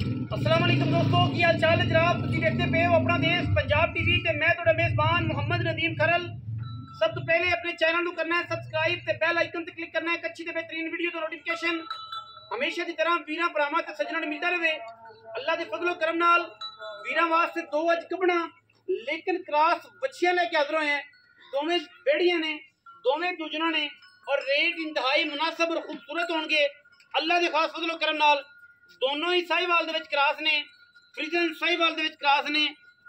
अस्सलाम वालेकुम दोस्तों, की हाल चाल है जनाब। तुम देखते पे हो अपना देश पंजाब टीवी ते मैं तुहाडा मेज़बान मुहम्मद नदीम खरल। सब तो पहले अपने चैनल को करना है सब्सक्राइब ते बेल आइकन ते क्लिक करना है। अच्छी ते बेहतरीन वीडियो तो नोटिफिकेशन हमेशा की तरह वीरां भरावां ते सज्जणां नूं मिलदा रहे। अल्लाह दे फजलो करम नाल वीरां वास्ते दो अज कबड़ा लेकिन क्रॉस बच्चियां लेके हाजिर होए हैं। दोवें बेड़ियां ने, दोवें दूजना ने और रेट इंतहाई मुनासिब और खूबसूरत होंगे। अल्लाह दे खास फजलो करम नाल दोनों ही साहिवाल दे विच क्रॉस ने, फ्रीजन साहिवाल दे विच क्रॉस ने।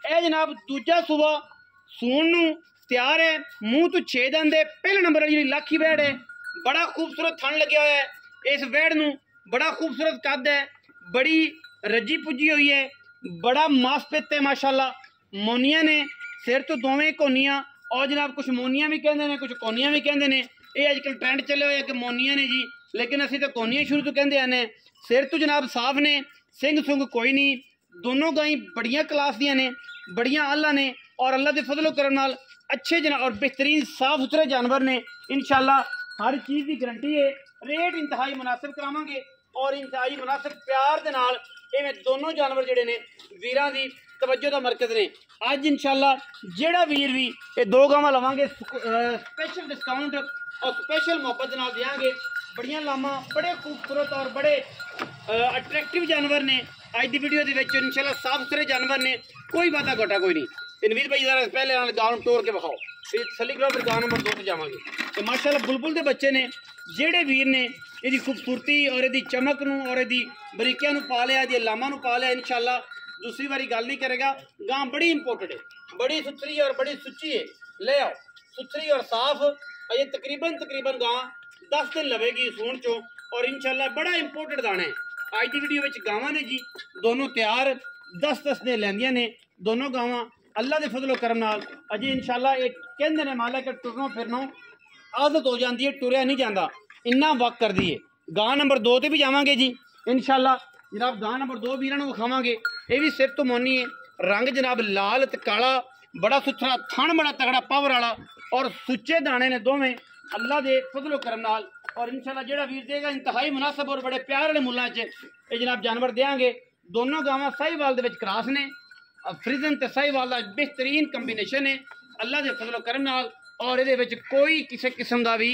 ए जनाब दूजा सूबा सून नूं तैयार है। मुंह तो 6 दंद है। पहले नंबर वाली जी लाखी वैड़ है, बड़ा खूबसूरत थन लग्या होया है। इस वैड़ नूं बड़ा खूबसूरत कद है, बड़ी रजी पुजी हुई है, बड़ा मासपित है माशाल्लाह। मोनिया ने सिर तो दोवें कोनियां और जनाब कुछ मोनिया भी कहते हैं, कुछ कोनियां भी कहते हैं। ये अजकल ट्रेंड चले हुए कि मोनिया ने जी, लेकिन असी तो कोनियां शुरू तो कहते आने। सिर तो जनाब साफ ने, सिंग सुंग कोई नहीं। दोनों गाई बड़िया क्लास दियां ने, बड़िया आला ने और अल्लाह के फजलो करम नाल अच्छे जनाब और बेहतरीन साफ सुथरे जानवर ने। इंशाल्लाह हर चीज़ की गारंटी है। रेट इंतहाई मुनासिब करावांगे और इंतहाई मुनासिब प्यार दे नाल इवें दोनों जानवर जिहड़े ने वीरां दी तवज्जो दा मरकज ने। अज इंशाल्लाह जेड़ा वीर भी ये दो गावां लवांगे स्पेशल डिस्काउंट और स्पेशल मोहब्बत दे नाल देंगे। बड़िया लामा, बड़े खूबसूरत और बड़े अट्रैक्टिव जानवर ने। अज की वीडियो के इंशाल्लाह साफ सुथरे जानवर ने, कोई वादा घाटा कोई नहीं। नवीद भाई जरा पहले गाँव टोर के विखाओ, फिर सली करो, फिर गाँव नंबर 2 से जावांगे। तो माशाल्लाह बुलबुल के बच्चे ने, जेड़े वीर ने इसकी खूबसूरती और इसकी चमक नूं और इसकी बरीकियां नूं पा लिया, इसकी लामा नूं पा लिया, इंशाल्लाह दूसरी बारी गल नहीं करेगा। गां बड़ी इंपोर्टेड है, बड़ी सुथरी और बड़ी सुच्ची है। ले आओ सुथरी और साफ। ये तकरीबन गां 10 दिन लवेगी सूण चो और इंशाल्लाह बड़ा इंपोर्टेड दाना है। आज की वीडियो में गावां ने जी दोनों तैयार 10-10 दिन लैंदियां ने दोनों गावां। अल्लाह के फजलो करम नाल अजे इंशाल्लाह ये कहंदे ने मालिक टुरनों फिरनों आदत हो जाती है, टुरया नहीं जाता, इन्ना वक्त कर दी है। गां नंबर 2 ते भी जावांगे जी इंशाल्लाह जनाब। गां नंबर 2 वीरां नूं विखावांगे। ये भी सिर तो मोनी है, रंग जनाब लाल ते काला, बड़ा सुथरा थन, बड़ा तगड़ा पावर वाला और सुच्चे दाने ने दोवें अल्लाह के फजलो करम नाल। और इंशाल्लाह जेड़ा वीर देगा इंतहाई मुनासिब और बड़े प्यार वाले मुल्लां च ये जनाब जानवर देंगे। दोनों गावां साहिवाल दे विच क्रॉस ने, फ्रीजन ते साहिवाल दा बेहतरीन कंबीनेशन है अल्लाह के फजलो करम नाल। और ये विच कोई किसी किस्म का भी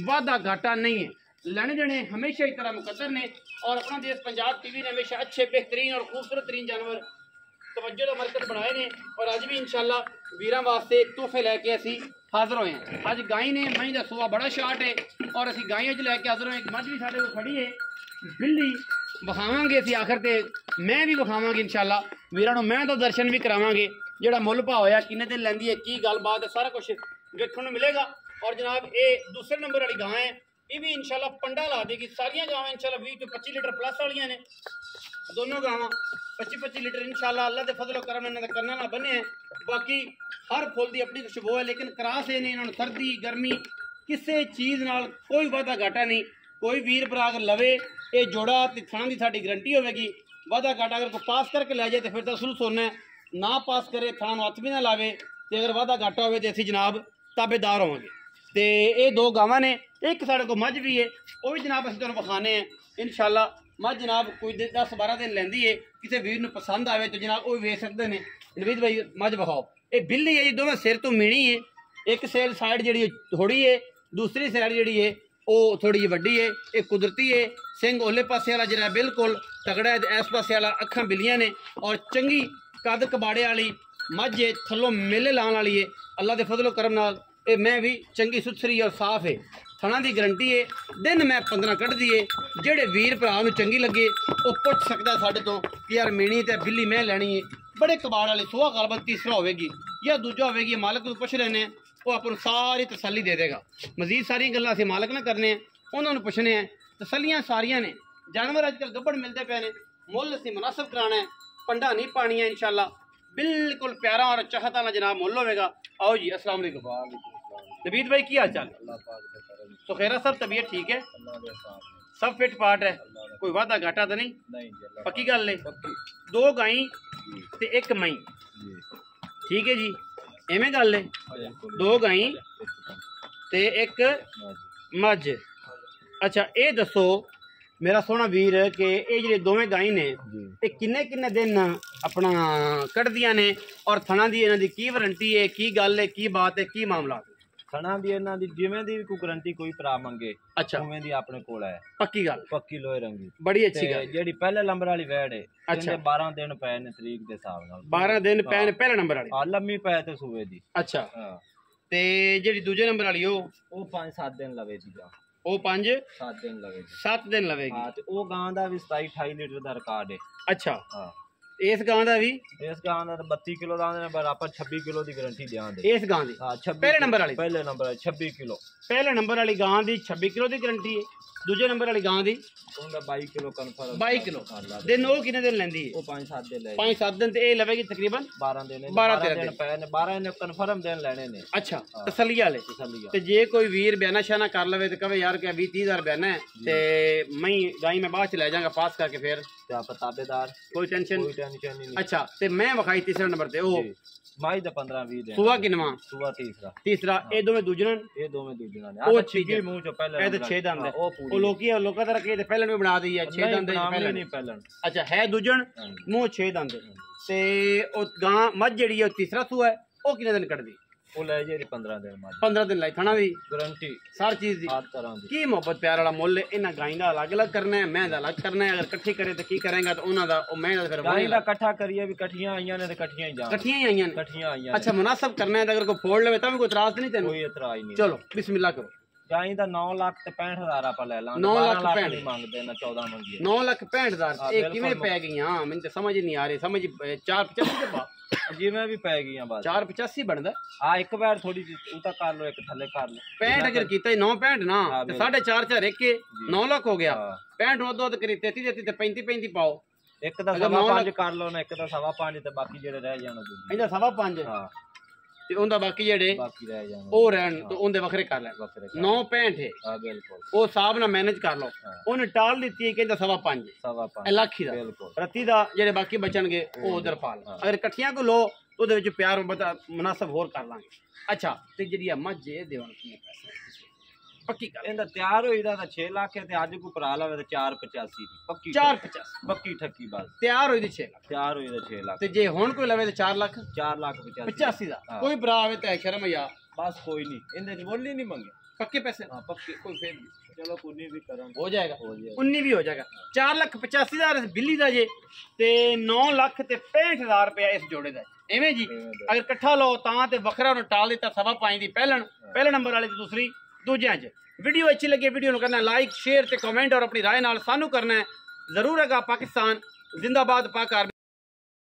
वाधा घाटा नहीं है। लेने देने हमेशा इस तरह मुकद्दर ने और अपना देश पंजाब टीवी ने हमेशा अच्छे बेहतरीन और खूबसूरत तरीन जानवर तवज्जो का मरकज बनाए ने। और अज भी इंशाल्लाह वीरां वास्ते तोहफे लैके असी हाजिर होए हैं। अज गाई ने मई का सूआ बड़ा शार्ट है और असी गाई अज लैके हाजिर होए। मझ भी साढ़े को खड़ी है, बिल्ली विखावांगे असी आखिर ते मैं भी विखावांगे इंशाल्लाह। वीरां नूं मैं तो दर्शन भी करावांगे, जेड़ा मुल भाव होया किन्ने दिन लैंदी है, की गलबात है, सारा कुछ देखने को मिलेगा। और जनाब ये दूसरे नंबर वाली गां है, ये भी इंशाल्लाह पंडा ला देगी। सारियां गावां इंशाल्लाह 20 तो 25 लीटर प्लस वालियां ने। दोनों गावां 25-25 लीटर इंशाल्लाह अल्लाह के फजलो करम इन्हां दा करना ना बने। बाकी हर फुल की अपनी खुशबू है, लेकिन क्रॉस ये नहीं, इन्होंने सर्दी गर्मी किसी चीज़ नाल कोई वादा घाटा नहीं। कोई वीर भरा अगर लवे ये जोड़ा तो थाना की साड़ी गारंटी होगी। वादा घाटा अगर कोई पास करके लै जाए तो फिर तो असलू सोना है, ना पास करे थाना हथ भी ना लावे तो अगर वादा घाटा हो तो असी जनाब ताबेदार होवांगे। तो ये दो गावां ने, एक साढ़े को मझ भी है, वो भी जनाब असीं तुहानूं विखाने हैं इंशाल्लाह। मझ जनाब कोई 10-12 दिन लैंदी है, किसी वीर नूं पसंद आवे तो जनाब वो वेच सकते हैं। नवीद भाई मझ विखाओ। ये बिल्ली है जी, दोवें सिर तो मीणी है। एक सेल साइड जी थोड़ी है, दूसरी साइड जी है वो थोड़ी जी वड्डी है। ये कुदरती है। सिंह ओले पासे वाला जरा बिल्कुल तगड़ा है, इस पासे वाला अखां बिल्लियां ने और चंगी कद कबाड़े वाली मझ है, थल्लों मेले लाने वाली है। अल्लाह के फजलो करम नाल ये मैं भी चंगी सुथरी और साफ है। थणा की गारंटी है, दिन मैं 15 कढ़ दी है। जेड़े वीर भरा नूं चंगी लगे वो पुछ सकता साढ़े तो कि यार मीणी ते बिल्ली मैं लैनी है। बड़े कबाड़ वाले सुहा गलबन तीसरा होगी या दूजा होगी, मालक को पुछ लेने वो अपन सारी तसल्ली दे देगा। मजीद सारी गल्लां असीं मालक ना करने हैं, उन्होंने पुछने हैं। तसलियां सारियां ने। जानवर अजकल गब्बड़ मिलते पे ने, मुल असीं मुनासिब कराना है, पंडा नहीं पानी है इंशाल्लाह। बिल्कुल प्यारा और चाहता ना जनाब मुल होगा। आओ जी अस्सलाम वालेकुम। नबीद भाई की हाल चाल? सुखेरा सब तबीयत ठीक है? सब फिट फाट है? कोई वादा घाटा तो नहीं? पक्की गल है? 2 गाई ते 1 मई, ठीक है जी, एवें गल है? 2 गाई ते 1 मझ। अच्छा ये दसो मेरा सोहना वीर कि ये ਜਿਹੜੇ ਦੋਵੇਂ ਗਾਈ ਨੇ ਇਹ ਕਿੰਨੇ ਕਿੰਨੇ ਦਿਨ ਆਪਣਾ ਕੱਢਦੀਆਂ ਨੇ ਔਰ ਥਣਾ ਦੀ ਇਹਨਾਂ ਦੀ ਕੀ ਵਾਰੰਟੀ ਹੈ ਕੀ ਗੱਲ ਹੈ ਕੀ ਬਾਤ ਹੈ ਕੀ ਮਾਮਲਾ ਥਣਾ ਦੀ ਇਹਨਾਂ ਦੀ ਜਿਵੇਂ ਦੀ ਵੀ ਕੋਈ ਗਾਰੰਟੀ ਕੋਈ ਭਰਾ ਮੰਗੇ ਅੱਛਾ ਉਵੇਂ ਦੀ ਆਪਣੇ ਕੋਲ ਹੈ ਪੱਕੀ ਗੱਲ ਪੱਕੀ ਲੋਹੇ ਰੰਗੀ ਬੜੀ ਅੱਛੀ ਗੱਲ ਜਿਹੜੀ ਪਹਿਲੇ ਨੰਬਰ ਵਾਲੀ ਵੈੜ ਹੈ ਅੱਛਾ 12 ਦਿਨ ਪਏ ਨੇ ਤਰੀਕ ਦੇ ਹਿਸਾਬ ਨਾਲ 12 ਦਿਨ ਪਏ ਨੇ ਪਹਿਲੇ ਨੰਬਰ ਵਾਲੀ ਹਾਂ ਲੰਮੀ ਪਏ ਤੇ ਸੂਏ ਦੀ ਅੱਛਾ ਹਾਂ ਤੇ ਜਿਹੜੀ ਦੂਜੇ ਨੰਬਰ ਵਾਲੀ ਉਹ 5-7 ਦਿਨ ਲਵੇਗੀ ਗਾ ਉਹ 5-7 ਦਿਨ ਲਵੇਗੀ 7 ਦਿਨ ਲਵੇਗੀ ਹਾਂ ਤੇ ਉਹ ਗਾਂ ਦਾ ਵੀ 27-28 ਲੀਟਰ ਦਾ ਰਿਕਾਰਡ ਹੈ ਅੱਛਾ ਹਾਂ ਇਸ ਗਾਂ ਦਾ ਵੀ ਇਸ ਗਾਂ ਦਾ 32 ਕਿਲੋ ਦਾ ਆਂਦੇ ਨੇ ਪਰ ਆਪਾਂ 26 ਕਿਲੋ ਦੀ ਗਾਰੰਟੀ ਦਿਆਂਗੇ ਇਸ ਗਾਂ ਦੀ ਹਾਂ 26 ਪਹਿਲੇ ਨੰਬਰ ਵਾਲੀ ਪਹਿਲੇ ਨੰਬਰ 26 ਕਿਲੋ ਪਹਿਲੇ ਨੰਬਰ ਵਾਲੀ ਗਾਂ ਦੀ 26 ਕਿਲੋ ਦੀ ਗਾਰੰਟੀ ਹੈ ਦੂਜੇ ਨੰਬਰ ਵਾਲੀ ਗਾਂ ਦੀ ਉਹਦਾ 22 ਕਿਲੋ ਕਨਫਰਮ 22 ਕਿਲੋ ਦਿਨ ਉਹ ਕਿੰਨੇ ਦਿਨ ਲੈਂਦੀ ਹੈ ਉਹ 5-7 ਦਿਨ ਲੈ 5-7 ਦਿਨ ਤੇ ਇਹ ਲਵੇਗੀ ਤਕਰੀਬਨ 12 ਦਿਨ 12 ਦਿਨ ਪਏ ਨੇ 12 ਨੇ ਕਨਫਰਮ ਦਿਨ ਲੈਣੇ ਨੇ ਅੱਛਾ ਤਸੱਲੀ ਵਾਲੇ ਤਸੱਲੀ ਤੇ ਜੇ ਕੋਈ ਵੀਰ ਬਿਆਨਾ ਸ਼ਾਨਾ ਕਰ ਲਵੇ ਤੇ ਕਵੇ ਯਾਰ ਕਿ 20-30 ਬਿਆਨਾ ਹੈ ਤੇ ਮੈਂ ਗਾਈ ਮੈਂ ਬਾਅਦ ਚ ਲੈ ਜਾਗਾ ਪਾਸ ਕਰਕੇ ਫਿਰ ਤੇ ਆਪਾਂ ਤਾਬੇਦਾਰ ਕੋਈ ਟੈਨਸ਼ਨ ਨਹੀਂ ਅੱਛਾ ਤੇ ਮੈਂ ਵਿਖਾਈ ਤੀਸਰੇ ਨੰਬਰ ਤੇ ਉਹ ਮਾਈ ਦਾ 15-20 ਦਿਨ ਸੂਆ ਕਿਨਵਾ ਸੂਆ ਤੀਸਰਾ ਇਹ ਦੋਵੇਂ ਦੂਜਣ ਇਹ ਦੋਵੇਂ ਦੂਜੀਆਂ ਨੇ ਉਹ ਆ ਛਿੱਗੀ ਮੂੰਹ ਚੋਂ ਪਹਿਲੇ ਇਹ ਤੇ 6 ਦੰਦ ਹੈ ਉਹ ਲੋਕਾਂ ਦਾ ਰੱਖੇ ਤੇ ਪਹਿਲਾਂ ਵੀ ਬਣਾ ਦਈ ਹੈ 6 ਦੰਦ ਪਹਿਲਾਂ ਨਹੀਂ ਪਹਿਲਾਂ ਅੱਛਾ ਹੈ ਦੂਜਣ ਮੂੰਹ 6 ਦੰਦ ਤੇ ਉਹ ਗਾਂ ਮੱਝ ਜਿਹੜੀ ਹੈ ਉਹ ਤੀਸਰਾ ਸੂਆ ਹੈ ਉਹ ਕਿੰਨੇ ਦਿਨ ਕੱਢਦੀ ਉਹ ਲੈ ਜੇ 15 ਦਿਨ ਮੱਝ 15 ਦਿਨ ਲਈ ਥਣਾ ਦੀ ਗਾਰੰਟੀ ਸਾਰ ਚੀਜ਼ ਦੀ ਹਰ ਤਰ੍ਹਾਂ ਦੀ ਕੀ ਮੁਹੱਬਤ ਪਿਆਰ ਵਾਲਾ ਮੁੱਲ ਹੈ ਇਹਨਾਂ ਗਾਂ ਦਾ ਅਲੱਗ-ਅਲੱਗ ਕਰਨਾ ਹੈ ਮੈਂ ਦਾ ਅਲੱਗ ਕਰਨਾ ਹੈ ਅਗਰ ਇਕੱਠੀ ਕਰੇ ਤਾਂ ਕੀ ਕਰੇਗਾ ਤਾਂ ਉਹਨਾਂ ਦਾ ਉਹ ਮੈਂ ਦਾ ਫਿਰ ਗਾਂ ਦਾ ਇਕੱਠਾ ਕਰੀਏ ਵੀ ਇਕੱਠੀਆਂ ਆਈਆਂ ਨੇ ਤੇ ਇਕੱਠੀਆਂ ਹੀ ਜਾਣ ਇਕੱਠੀਆਂ ਹੀ ਆਈਆਂ ਨੇ ਇਕੱਠੀਆਂ ਆਈਆਂ ਅੱਛਾ ਮੁਨਾਸਬ ਕਰਨਾ ਹੈ ਤਾਂ ਅਗਰ ਕੋਈ ਫੋੜ ਲਵੇ ਤਾਂ ਵੀ ਕੋਈ ਇਤਰਾਜ਼ ਨਹੀਂ ਤੈਨੂੰ ਕੋਈ ਇਤਰਾਜ਼ ਨਹੀਂ ਚਲੋ ਬਿਸਮਿਲ੍ਲਾ ਕਰੋ ਗਾਂ ਦਾ 9 ਲੱਖ ਤੇ 65000 ਆਪਾਂ ਲੈ ਲਾਂਗੇ 9 ਲੱਖ ਲੱਖ ਨਹੀਂ ਮੰਗਦੇ ਨਾ 14 ਮੰਗੀਏ 9 ਲੱਖ 65000 ਇਹ ਕਿਵੇਂ ਪੈ ਗਈਆਂ ਮੈਨੂੰ ਤਾਂ ਸਮਝ ਨਹੀਂ ਆ ਰਹੀ ਸਮਝ 485 ਦੇ ਪਾ ਜਿਵੇਂ ਵੀ ਪੈ ਗਈਆਂ ਬਸ 485 ਬਣਦਾ ਆ ਇੱਕ ਵਾਰ ਥੋੜੀ ਜਿਹੀ ਉਹ ਤਾਂ ਕਰ ਲੋ ਇੱਕ ਥੱਲੇ ਕਰ ਲੋ 65 ਅਗਰ ਕੀਤਾ 965 ਨਾ ਤੇ 4.5 ਚ ਰਹਿ ਕੇ 9 ਲੱਖ ਹੋ ਗਿਆ 65 ਨੂੰ ਦੋ ਕਰੀ 33 ਤੇ 35 ਪਾਓ ਇੱਕ ਦਾ 5.5 ਕਰ ਲੋ ਨਾ ਇੱਕ ਦਾ 5.5 ਤੇ ਬਾਕੀ ਜਿਹੜੇ ਰਹਿ ਜਾਣ ਇਹਦਾ 5.5 ਹਾਂ ਤੇ ਉਹਦਾ ਬਾਕੀ ਜਿਹੜੇ ਬਾਕੀ ਰਹਿ ਜਾਣ ਉਹ ਰਹਿਣ ਤੇ ਉਹਦੇ ਵੱਖਰੇ ਕਰ ਲੈ 9.65 ਹਾਂ ਬਿਲਕੁਲ ਉਹ ਹਿਸਾਬ ਨਾਲ ਮੈਨੇਜ ਕਰ ਲਓ ਉਹਨੇ ਟਾਲ ਦਿੱਤੀ ਕਹਿੰਦਾ 5.5 ਇਹ ਲੱਖ ਹੀ ਦਾ ਬਿਲਕੁਲ ਰੱਤੀ ਦਾ ਜਿਹੜੇ ਬਾਕੀ ਬਚਣਗੇ ਉਹ ਉਧਰ ਪਾ ਲਓ ਅਗਰ ਇਕੱਠੀਆਂ ਕੋ ਲੋ ਉਹਦੇ ਵਿੱਚ ਪਿਆਰ ਮੁਨਾਸਬ ਹੋਰ ਕਰ ਲਾਂਗੇ ਅੱਛਾ ਤੇ ਜਿਹੜੀ ਆ ਮੱਝ ਇਹ ਦੇਵਣ ਕੀ ਪੈਸੇ ਪੱਕੀ ਕਰ ਇਹਦਾ ਤਿਆਰ ਹੋਈ ਦਾ ਤਾਂ 6 ਲੱਖ ਹੈ ਤੇ ਅੱਜ ਕੋਈ ਭਰਾ ਲਵੇ ਤਾਂ 4.85 ਦੀ ਪੱਕੀ 4.50 ਪੱਕੀ ਠੱਕੀ ਬਸ ਤਿਆਰ ਹੋਈ ਦੀ 6 ਲੱਖ ਤਿਆਰ ਹੋਈ ਦਾ 6 ਲੱਖ ਤੇ ਜੇ ਹੁਣ ਕੋਈ ਲਵੇ ਤਾਂ 4 ਲੱਖ 4 ਲੱਖ 85 ਦਾ ਕੋਈ ਭਰਾ ਆਵੇ ਤਾਂ ਸ਼ਰਮ ਆ ਬਸ ਕੋਈ ਨਹੀਂ ਇਹਦੇ ਚ ਮੁੱਲ ਹੀ ਨਹੀਂ ਮੰਗੇ ਪੱਕੇ ਪੈਸੇ ਹਾਂ ਪੱਕੇ ਕੋਈ ਫੇਰ ਨਹੀਂ ਚਲੋ ਕੁੰਨੀ ਵੀ ਕਰਾਂ ਹੋ ਜਾਏਗਾ 19 ਵੀ ਹੋ ਜਾਏਗਾ 4,85,000 ਬਿੱਲੀ ਦਾ ਜੇ ਤੇ 9 ਲੱਖ ਤੇ 65,000 ਰੁਪਇਆ ਇਸ ਜੋੜੇ ਦਾ ਐਵੇਂ ਜੀ ਅਗਰ ਇਕੱਠਾ ਲਓ ਤਾਂ ਤੇ ਵੱਖਰਾ ਨੂੰ ਟਾਲ ਦਿੱਤਾ 5.5 ਦੀ ਪਹਿਲੇ ਨੰਬਰ ਵਾਲੇ ਤੇ ਦੂਸਰੀ ਦੂਜਿਆਂ 'ਚ ਵੀਡੀਓ अच्छी लगे वीडियो करना लाइक शेयर ते कमेंट और अपनी राय नाल सानू करना है जरूर है पाकिस्तान जिंदाबाद पाक आर्मी।